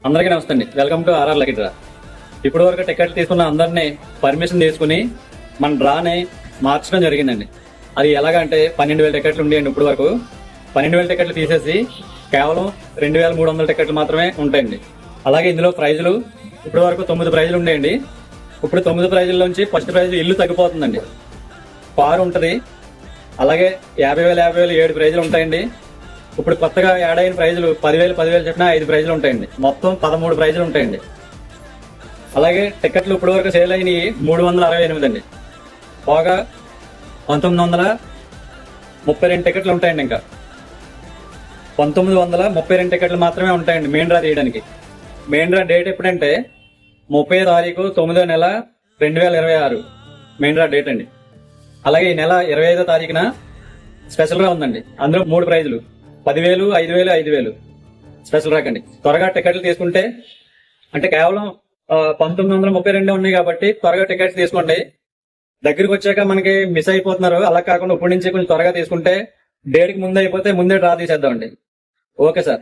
అందరికీ నమస్తే అండి. Welcome to RR lucky draw. ఇప్పటి వరకు టికెట్లు తీసుకున్న అందరినీ పర్మిషన్ తీసుకుని మన డ్రాని మార్చడం జరిగిందండి. అది ఎలాగంటే 12,000 టికెట్లు ఉండేయండి. ఇప్పుడు వరకు 12,000 టికెట్లు తీసేసి కేవలం 2,300 టికెట్లు మాత్రమే ఉంటాయండి. అలాగే ఇందులో ప్రైజులు ఇప్పటి వరకు 9 ప్రైజులు ఉండేయండి. ఇప్పుడు 9 ప్రైజుల్లోంచి ఫస్ట్ ప్రైజ్ ఇల్లు తగ్గిపోతుందండి. కారు ఉంటుంది. అలాగే 50,000 7 ప్రైజులు ఉంటాయండి. ఇప్పుడు కొత్తగా యాడ్ అయిన ప్రైజులు 10,000 చెప్పినా 5 ప్రైజులు ఉంటాయండి. మొత్తం 13 ప్రైజులు ఉంటాయండి. అలాగే టికెట్లు ఇప్పటి వరకు సేల్ అయినవి 368 అండి. పోగా 1932 టికెట్లు ఉంటాయండి. ఇంకా 1932 టికెట్లు మాత్రమే ఉంటాయండి మెయిన్ డ్రా తీయడానికి. మెయిన్ డ్రా డేట్ ఎప్పుడంటే 30 తారీఖు 9వ నెల 2026 మెయిన్ డ్రా డేట్ అండి. అలాగే ఈ నెల 25వ తారీఖున స్పెషల్ డ్రా ఉందండి. అందులో 3 ప్రైజులు 10,000 5,000 5,000 స్పెషల్ డ్రా అండి. త్వరగా టికెట్లు తీసుకుంటే అంటే కేవలం 1932 ఉన్నాయి కాబట్టి త్వరగా టికెట్స్ తీసుకోండి. దగ్గరికి వచ్చాక మనకి మిస్ అయిపోతున్నారు. అలా కాకుండా ఇప్పటి నుంచి కొంచెం త్వరగా తీసుకుంటే డేట్కి ముందు అయిపోతే ముందే డ్రా తీసేద్దామండి. Okay sir.